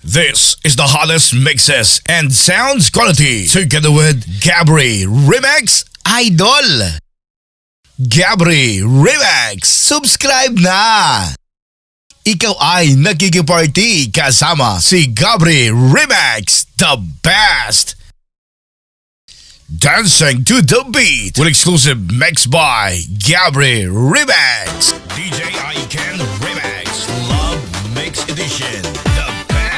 This is the hottest mixes and sounds quality together with Gabri Remix Idol. Gabri Remix, subscribe na! Ikaw ay nakikiparty kasama si Gabri Remix, the best! Dancing to the beat with exclusive mix by Gabri Remix. DJ Iken Remix Love Mix Edition. The best.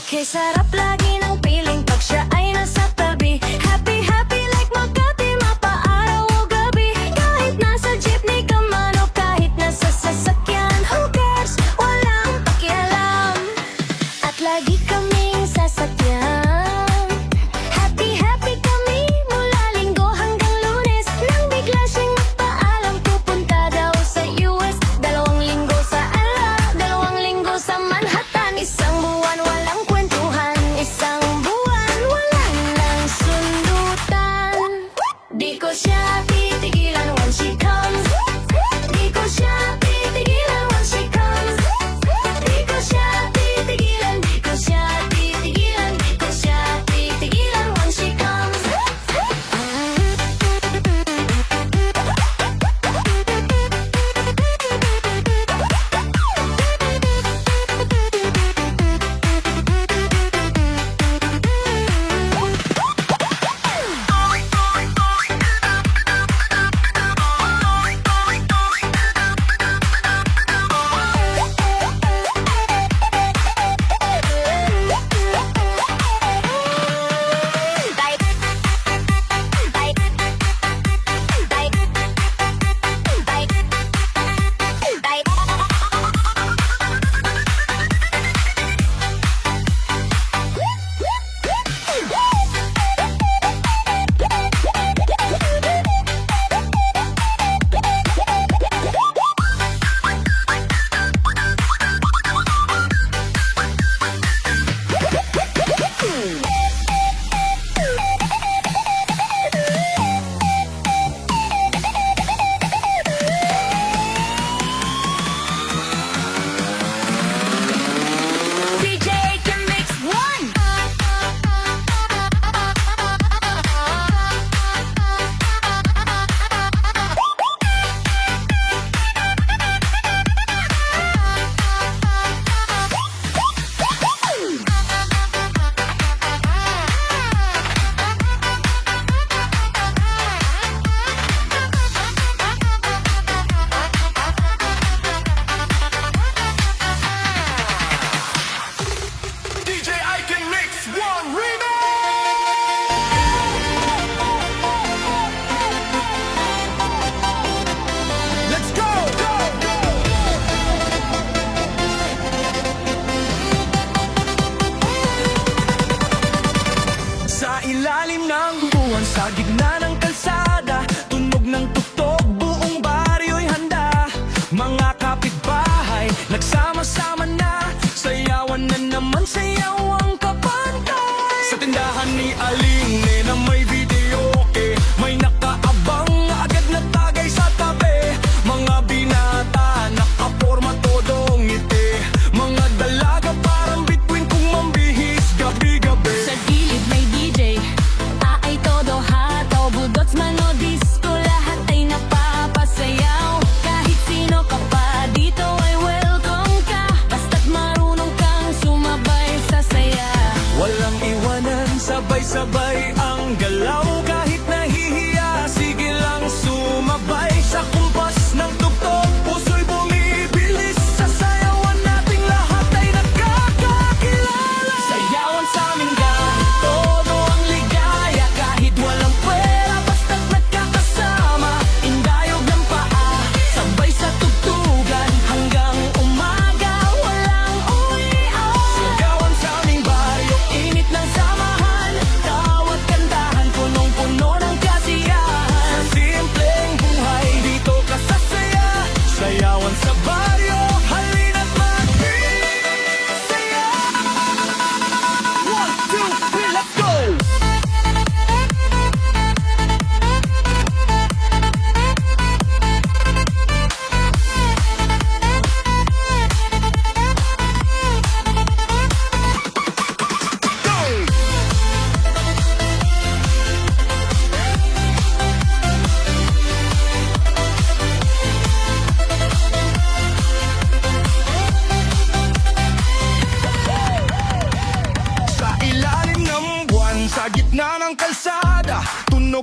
Okay, sarap lagi ng piling pag siya ay nasa tabi. Happy, happy like Makati, mapaaraw o gabi. Kahit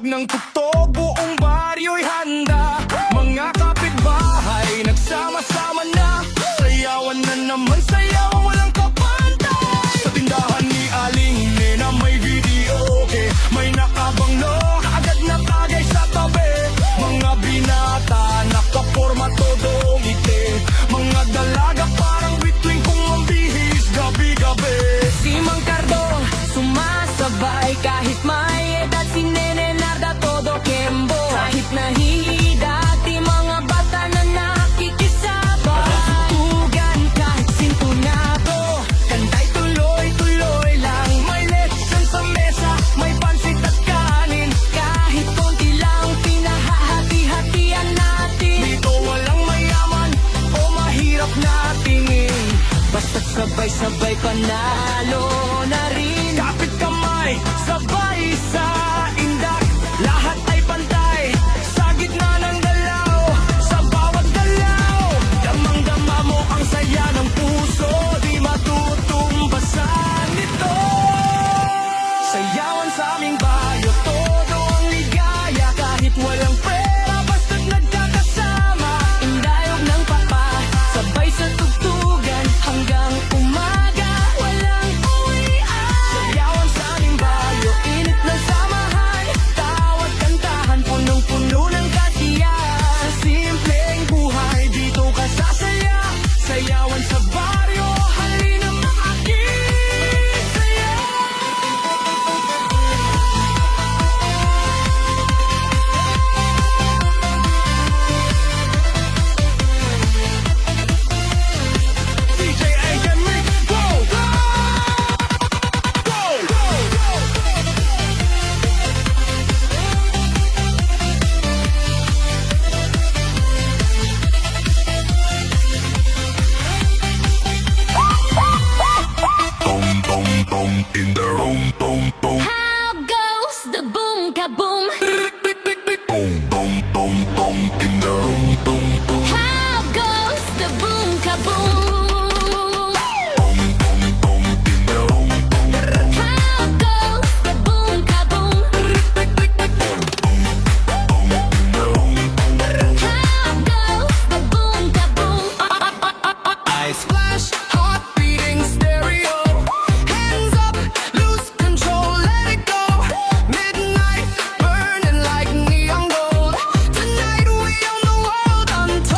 ng tugtog, buong baryo'y handa. Mga kapitbahay, nagsama-sama na. Sayawan na naman, sayawan walang kapantay. Sa tindahan ni Aling Nena may video okay. May nakabanglo, kaagad na tagay sa tabi. Mga binata, nakaporma todo ngiti. Mga dalaga parang bituin kung mambihis gabi-gabi. Si Mang Cardo, sumasabay kahit may edad. Si Nene Narda, todo kembo. Kahit nahihidati, mga bata na nakikisabay. Tugan kahit sintunado, kantay tuloy-tuloy lang. May lechon sa mesa, may pansit at kanin. Kahit konti lang, pinahahati-hatian natin. Dito walang mayaman o mahirap na tingin. Basta't sabay-sabay panalo na rin. Kapit kamay, sabay sa indak. Lahat ay pantay, sa gitna ng galaw. Sa bawat galaw, damang-dama mo ang saya ng puso. Di matutumbasan nito. Sayawan sa aming bayo, todo ang ligaya. Kahit walang pera, basta't nagkakasama. Indayog ng papa, sabay sa tugtugan. Hanggang umaga, walang uwian. Sayawan sa aming bayo, Init ng samahan, tawat kantahan, punong-puno ng kasiyahan. sa simpleng buhay, dito ka sasaya. Sayawan sa baryo, halina makikisaya. DJ Aiken Mix, go! Go! Go! Boom, boom, boom, in the room, boom, boom, How goes the boom kaboom? boom, boom, boom, boom, in the room, boom, boom, How goes the boom kaboom? boom, boom, boom, in the room, boom, boom, How goes the boom kaboom? boom, in the room, boom, boom. How goes the boom kaboom? I splash, heart beating stereo. Hands up, lose control, let it go. Midnight, burning like neon gold. Tonight we own the world untold.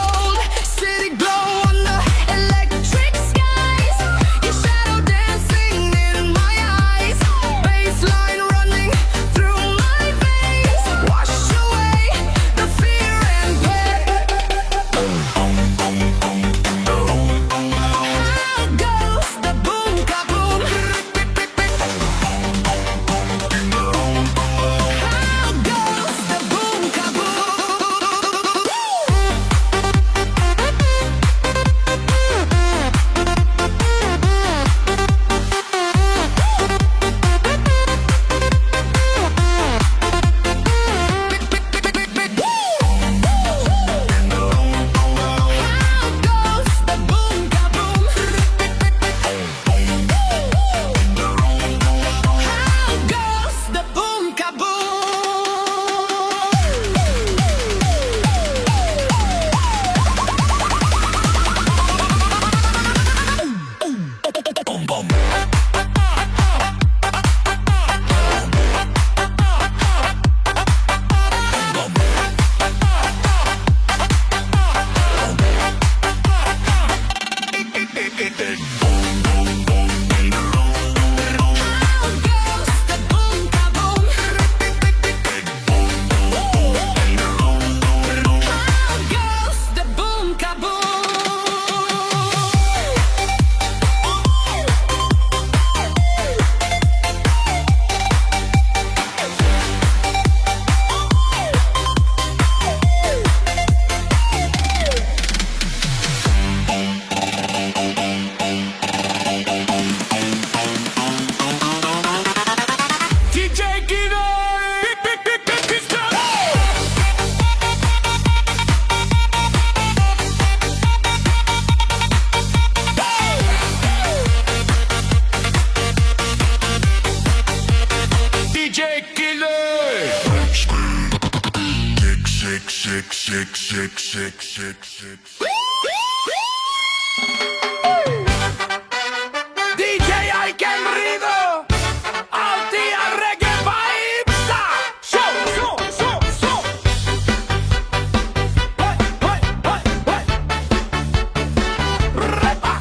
DJ Iken Rido, Altia Reggae Vibes, show, show, show, show. Hey, hey, hey, hey. Repa.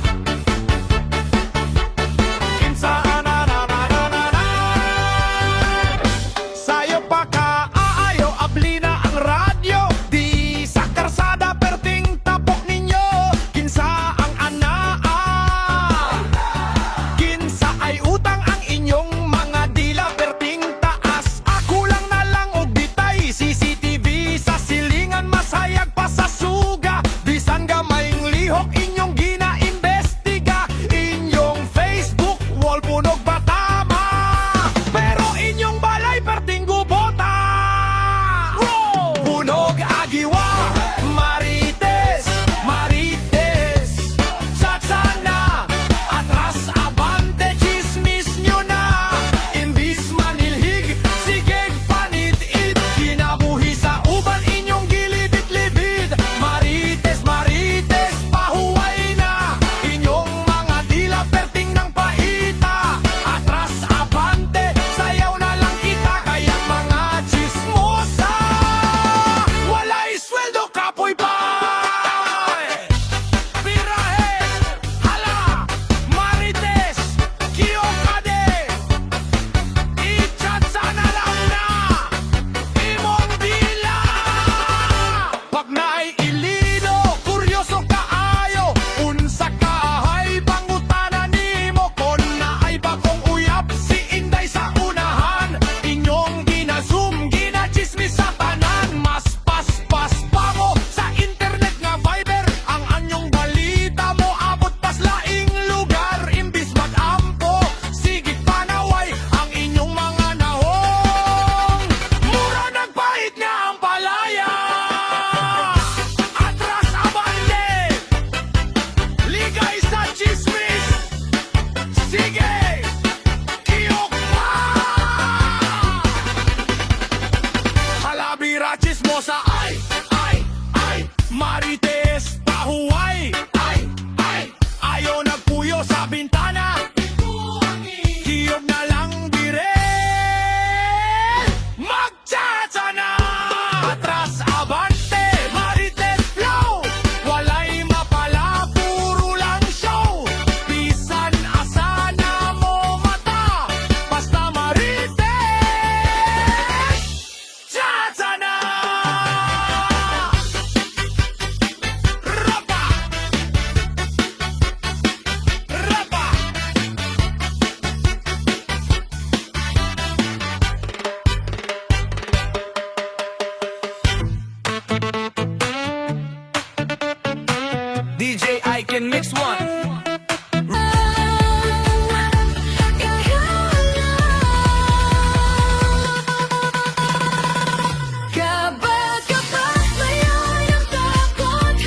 Kinsa na na na na na na. Sayo pa ka aayo, abli na ang radyo. Di sa karsada perting tapok ninyo. Kinsa ang anaa. Kinsa ay utang ang inyong mga dila perting taas. Ako lang na lang og bitay CCTV sa silingan masayag pa sa suga. Bisan gamayng lihok inyong gina-imbestiga. Inyong Facebook wall punog batama. Pero inyong balay perting gubota. Punog agiwa, Marites, Marites. Satsana, atras abante, chismis nyo na. Imbis manilhig, sigeg panit-it. Kinabuhi sa uban inyong gilibit-libid. Marites, Marites, pahuway na. Inyong mga dila perting ng paita. Atras abante, sayaw na lang kita. Kaya mga chismosa, walay sweldo kapoy pa. Pirahe, hala, Marites, Kiyokade. I-chat sana lang na imong dila. Pag naay ilino, kuryoso kaayo. Unsa kahay pangutana nimo. Kon naay bakong uyab si Inday sa unahan. Inyong gina-zoom, gina-chismis sa tanan. Mas paspas pa mo sa internet nga Viber. Ang anyong balita mo abot pas laing lugar. Imbis mag-ampo, sigig panaway ang inyong mga nahong. Mura nagpahit nga ang palaya. Atras abante, ligay sa chismis. Sige, kiyok pa. Halabira chismosa, ay, Marites, pahuway, ay, ayaw nagpuyo sa bintana. Kiyog na lang dire, magtsatsa na. Atras abante, Marites flow. Walay mapala, puro lang show. Bisan asa na mo mata, basta Marites, tsatsa na. Rapa, rapa. DJ Iken Mix One. Kapag mayon ang takot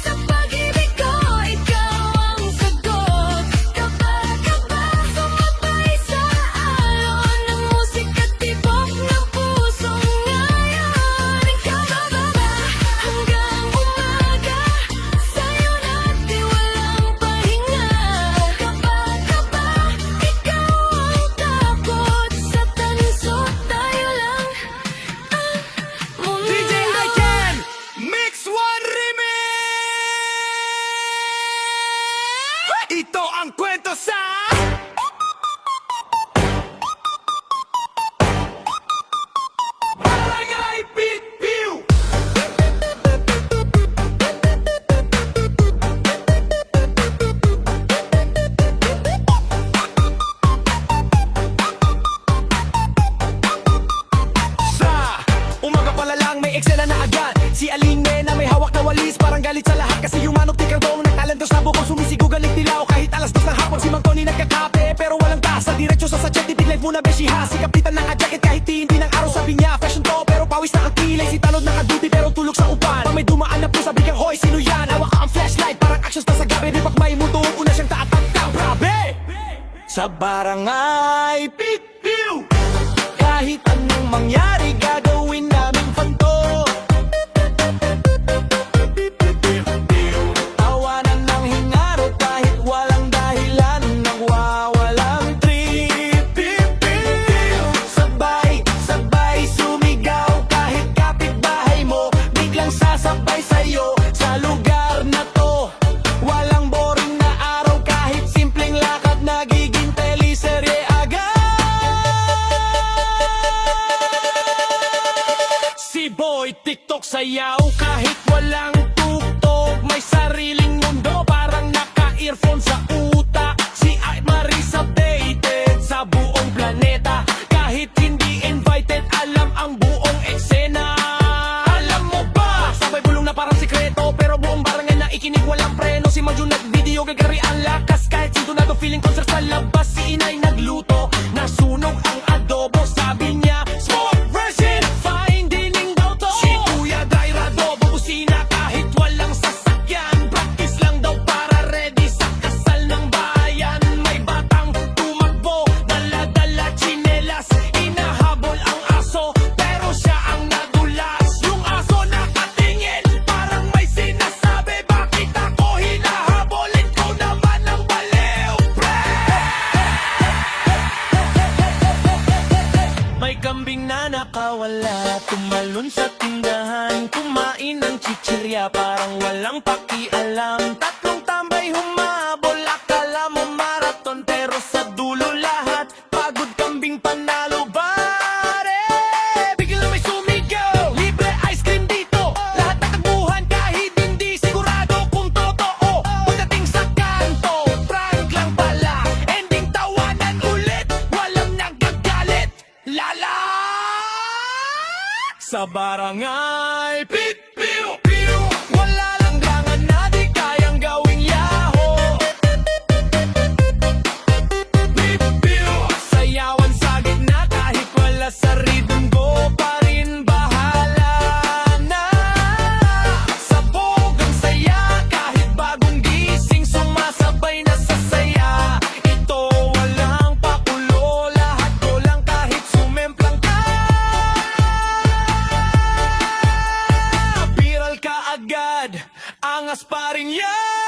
sa pag-ibig ko, ikaw ang sagot. Kapag sumabay sa alon ng musika at tibok ng pusong ngayon. Kabababa hanggang umaga, sa'yo na't walang pahinga. Kapag ikaw ang takot sa tanso, tayo lang ang mundo. DJ Iken Mix One Remix. Ito ang kwento sa Barangay Pit View. Sa umaga pala lang may eksena na agad. Si Aling Nena may hawak na walis, parang galit sa lahat. Kasi yung manok ni Cardong nagtalantos na bukong sumisigo galit nila. O kahit alas 2 ng hapon si Mang Tony nagkakape, pero walang tasa, diretso sa sachet. Titig live muna beshiha, si Kapitan naka-jacket kahit hindi ng araw. Sabi niya fashion to, pero pawis na ang kilay. Si Talon naka-duty pero tulog sa upan. Pag may dumaan na po sabi kang hoy, sino yan? Hawak ka ang flashlight, parang actions na sa gabi. Di bak may muto, una siyang taatagtang grabe. Sa Barangay Pit View, kahit anong mangyari gagawin namin panto. sa'yo sa lugar na to. Walang boring na araw, kahit simpleng lakad nagiging teleserye agad. Si Boy TikTok sayaw kahit walang tuktok, may sariling mundo parang naka-earphone sa utak. Si Art Maris updated sa buong planeta, kahit hindi invited alam ang buong eksena. Alam mo ba, sabay bulong na parang sikreto, pero buong barangay na ikinig walang preno. Si Manju nag-video, gagari ang lakas, kahit sintonado feeling concert sa labas. Si Inay nagluto, nasunog ang adobo, sabi niya smoke version, fine dining daw to. Si Kuya Dairado, bubusina kahit walang sasakyan, practice lang daw para ready sa kasal ng bayan. May batang tumakbo, dala-dala tsinelas, inahabol ang aso, pero siya ang nadulas. Yung aso nakatingin, parang may sinasabi, bakit ako hinahabol? Ikaw naman ang baliw, pre! May kambing na nakawala, tumalon sa tindahan, kumain ng chichirya, parang walang pakialam. Tatlong tambay humabol, akala mo marathon, pero sa dulo lahat pagod. Kambing panalo bare, bigla may sumigaw, libre ice cream dito. Lahat natakbuhan kahit hindi sigurado kung totoo. Pagdating sa kanto, prank lang pala, ending tawanan ulit, walang nagagalit. Lala! Sa barangay, pip, piu, piu, wala lang langan na di kayang gawing yaho. Pip, piu, sayawan sa gitna kahit wala sa rhythm, go pa rin, bahala na. Sabog ang saya, kahit bagong gising, sumasabay na sa saya. Ito walang pakulo, lahat ko lang kahit sumemplang ka. Viral ka agad, angas pa rin yan.